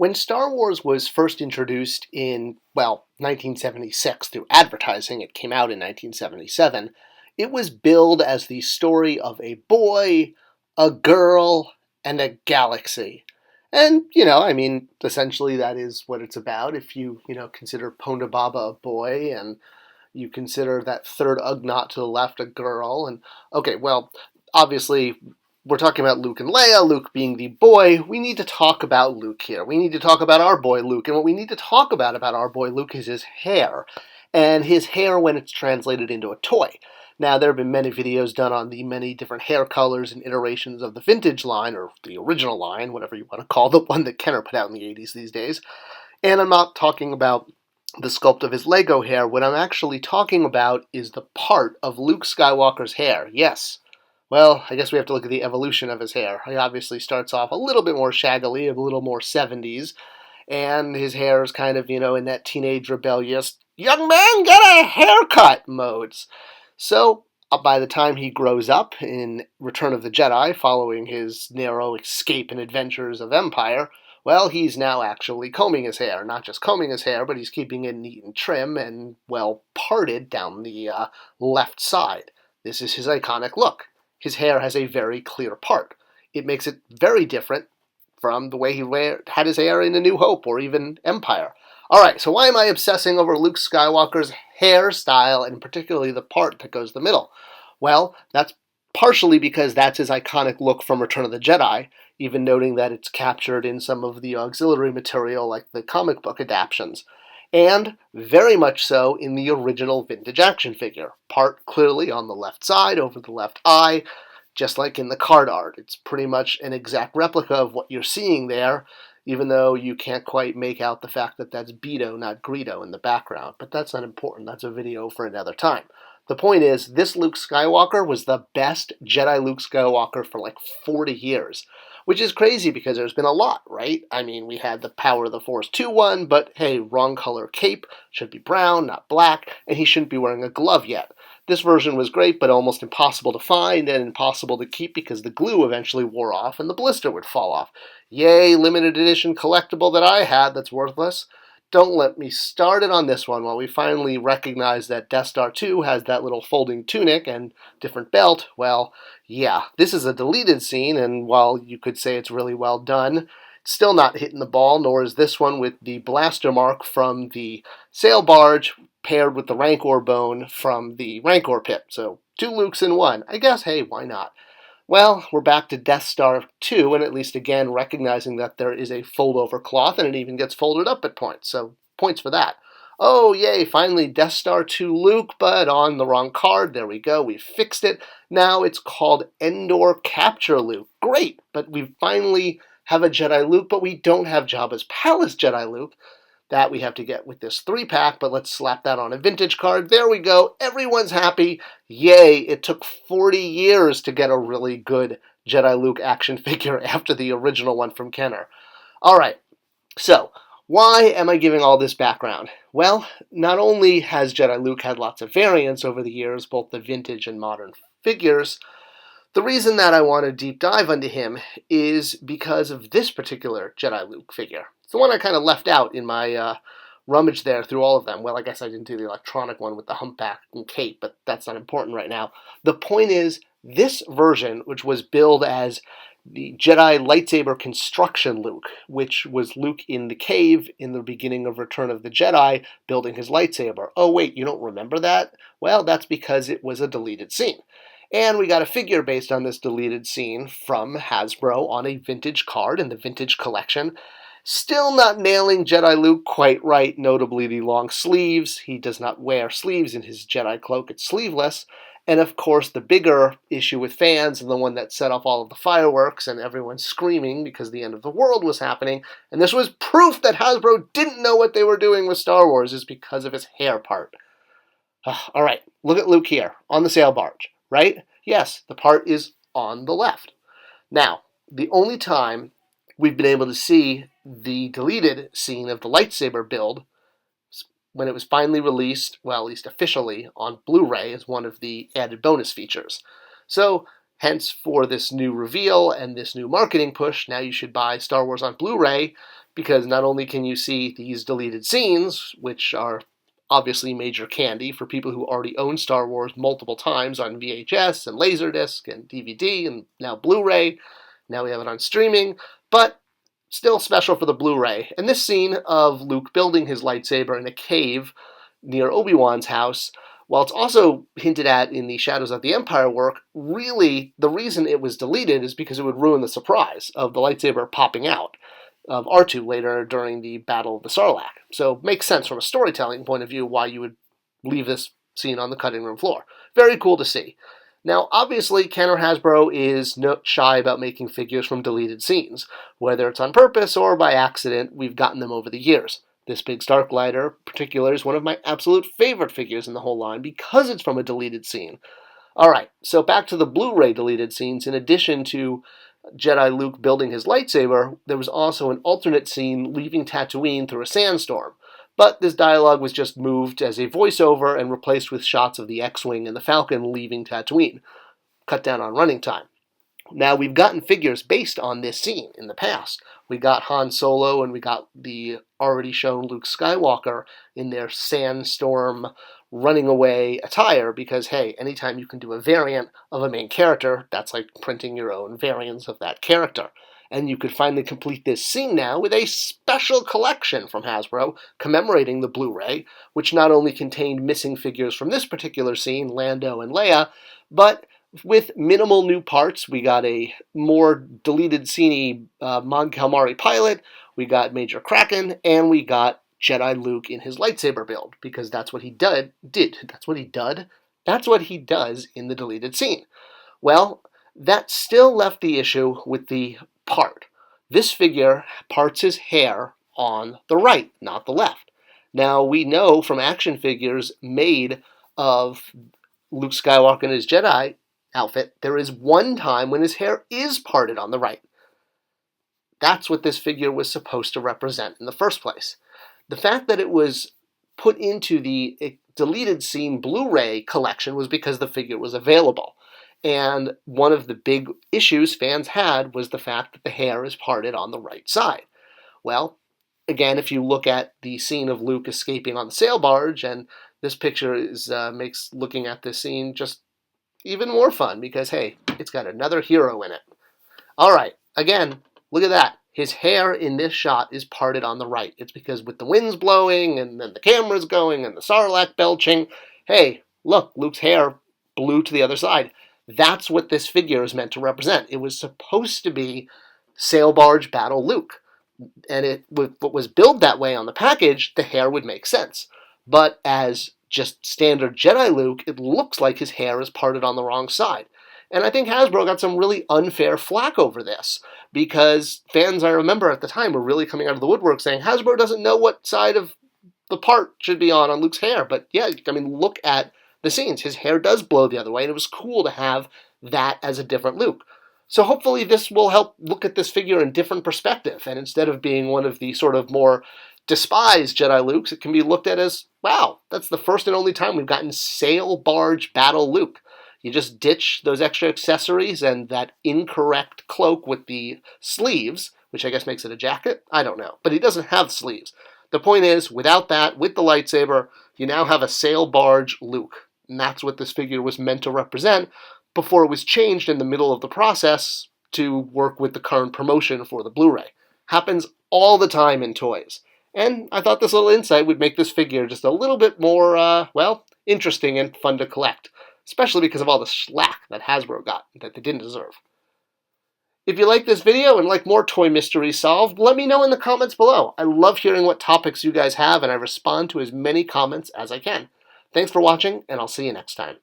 When Star Wars was first introduced in, 1976 through advertising, it came out in 1977, it was billed as the story of a boy, a girl, and a galaxy. And, essentially that is what it's about. If you consider Ponda Baba a boy, and you consider that third Ugnaught to the left a girl, and, okay, well, obviously we're talking about Luke and Leia, Luke being the boy. We need to talk about Luke here. We need to talk about our boy Luke, and what we need to talk about our boy Luke is his hair, and his hair when it's translated into a toy. Now, there have been many videos done on the many different hair colors and iterations of the vintage line, or the original line, whatever you want to call the one that Kenner put out in the 80s these days. And I'm not talking about the sculpt of his Lego hair. What I'm actually talking about is the part of Luke Skywalker's hair. Yes. Well, I guess we have to look at the evolution of his hair. He obviously starts off a little bit more shaggily, a little more 70s, and his hair is kind of, in that teenage rebellious, young man, get a haircut modes. So, by the time he grows up in Return of the Jedi, following his narrow escape and adventures of Empire, well, he's now actually combing his hair. Not just combing his hair, but he's keeping it neat and trim and, parted down the left side. This is his iconic look. His hair has a very clear part. It makes it very different from the way he had his hair in A New Hope or even Empire. Alright, so why am I obsessing over Luke Skywalker's hairstyle, and particularly the part that goes the middle? Well, that's partially because that's his iconic look from Return of the Jedi, even noting that it's captured in some of the auxiliary material like the comic book adaptions. And very much so in the original vintage action figure. Part clearly on the left side, over the left eye, just like in the card art. It's pretty much an exact replica of what you're seeing there, even though you can't quite make out the fact that that's Beto, not Greedo, in the background. But that's not important. That's a video for another time. The point is, this Luke Skywalker was the best Jedi Luke Skywalker for like 40 years. Which is crazy because there's been a lot, right? I mean, we had the Power of the Force 2 one, but hey, wrong color cape, should be brown, not black, and he shouldn't be wearing a glove yet. This version was great, but almost impossible to find and impossible to keep because the glue eventually wore off and the blister would fall off. Yay, limited edition collectible that I had that's worthless. Don't let me start it on this one while we finally recognize that Death Star 2 has that little folding tunic and different belt. Well, yeah, this is a deleted scene, and while you could say it's really well done, it's still not hitting the ball, nor is this one with the blaster mark from the sail barge paired with the Rancor bone from the Rancor pit. So, 2 Lukes in one. I guess, hey, why not? Well, we're back to Death Star 2, and at least again recognizing that there is a fold-over cloth, and it even gets folded up at points, so points for that. Oh, yay, finally Death Star 2 Luke, but on the wrong card. There we go, we fixed it. Now it's called Endor Capture Luke. Great, but we finally have a Jedi Luke, but we don't have Jabba's Palace Jedi Luke. That we have to get with this 3-pack, but let's slap that on a vintage card. There we go. Everyone's happy. Yay, it took 40 years to get a really good Jedi Luke action figure after the original one from Kenner. All right, so why am I giving all this background? Well, not only has Jedi Luke had lots of variants over the years, both the vintage and modern figures, the reason that I want to deep dive into him is because of this particular Jedi Luke figure. It's the one I kind of left out in my rummage there through all of them. Well, I guess I didn't do the electronic one with the humpback and cape, but that's not important right now. The point is, this version, which was billed as the Jedi lightsaber construction Luke, which was Luke in the cave in the beginning of Return of the Jedi, building his lightsaber. Oh wait, you don't remember that? Well, that's because it was a deleted scene. And we got a figure based on this deleted scene from Hasbro on a vintage card in the vintage collection. Still not nailing Jedi Luke quite right, notably the long sleeves. He does not wear sleeves in his Jedi cloak, it's sleeveless. And of course, the bigger issue with fans, and the one that set off all of the fireworks and everyone screaming because the end of the world was happening, and this was proof that Hasbro didn't know what they were doing with Star Wars, is because of his hair part. All right, look at Luke here on the sail barge, right? Yes, the part is on the left. Now, the only time we've been able to see the deleted scene of the lightsaber build when it was finally released, well, at least officially, on Blu-ray as one of the added bonus features. So, hence, for this new reveal and this new marketing push, now you should buy Star Wars on Blu-ray because not only can you see these deleted scenes, which are obviously major candy for people who already own Star Wars multiple times on VHS and Laserdisc and DVD and now Blu-ray. Now we have it on streaming, but still special for the Blu-ray. And this scene of Luke building his lightsaber in a cave near Obi-Wan's house, while it's also hinted at in the Shadows of the Empire work, really the reason it was deleted is because it would ruin the surprise of the lightsaber popping out of R2 later during the Battle of the Sarlacc. So it makes sense from a storytelling point of view why you would leave this scene on the cutting room floor. Very cool to see. Now, obviously, Kenner Hasbro is not shy about making figures from deleted scenes. Whether it's on purpose or by accident, we've gotten them over the years. This Big Starklighter, in particular, is one of my absolute favorite figures in the whole line because it's from a deleted scene. Alright, so back to the Blu-ray deleted scenes. In addition to Jedi Luke building his lightsaber, there was also an alternate scene leaving Tatooine through a sandstorm. But this dialogue was just moved as a voiceover and replaced with shots of the X-Wing and the Falcon leaving Tatooine. Cut down on running time. Now, we've gotten figures based on this scene in the past. We got Han Solo and we got the already shown Luke Skywalker in their sandstorm running away attire because, hey, anytime you can do a variant of a main character, that's like printing your own variants of that character. And you could finally complete this scene now with a special collection from Hasbro commemorating the Blu-ray, which not only contained missing figures from this particular scene, Lando and Leia, but with minimal new parts. We got a more deleted scene Mon Calamari pilot, we got Major Kraken, and we got Jedi Luke in his lightsaber build, because that's what he did. That's what he did? That's what he does in the deleted scene. Well, that still left the issue with the part. This figure parts his hair on the right, not the left. Now, we know from action figures made of Luke Skywalker in his Jedi outfit, there is one time when his hair is parted on the right. That's what this figure was supposed to represent in the first place. The fact that it was put into the deleted scene Blu-ray collection was because the figure was available. And one of the big issues fans had was the fact that the hair is parted on the right side. Well, again, if you look at the scene of Luke escaping on the sail barge, and this picture makes looking at this scene just even more fun because, hey, it's got another hero in it. All right, again, look at that. His hair in this shot is parted on the right. It's because with the winds blowing and then the camera's going and the Sarlacc belching, hey, look, Luke's hair blew to the other side. That's what this figure is meant to represent. It was supposed to be sail barge battle Luke. And it was billed that way on the package, the hair would make sense. But as just standard Jedi Luke, it looks like his hair is parted on the wrong side. And I think Hasbro got some really unfair flack over this, because fans, I remember at the time, were really coming out of the woodwork saying, Hasbro doesn't know what side of the part should be on Luke's hair. But yeah, I mean, look at the scenes. His hair does blow the other way, and it was cool to have that as a different Luke. So hopefully this will help look at this figure in different perspective, and instead of being one of the sort of more despised Jedi Lukes, it can be looked at as, wow, that's the first and only time we've gotten sail barge battle Luke. You just ditch those extra accessories and that incorrect cloak with the sleeves, which I guess makes it a jacket. I don't know. But he doesn't have sleeves. The point is, without that, with the lightsaber, you now have a sail barge Luke. And that's what this figure was meant to represent before it was changed in the middle of the process to work with the current promotion for the Blu-ray. Happens all the time in toys. And I thought this little insight would make this figure just a little bit more, interesting and fun to collect. Especially because of all the slack that Hasbro got that they didn't deserve. If you like this video and like more toy mysteries solved, let me know in the comments below. I love hearing what topics you guys have, and I respond to as many comments as I can. Thanks for watching, and I'll see you next time.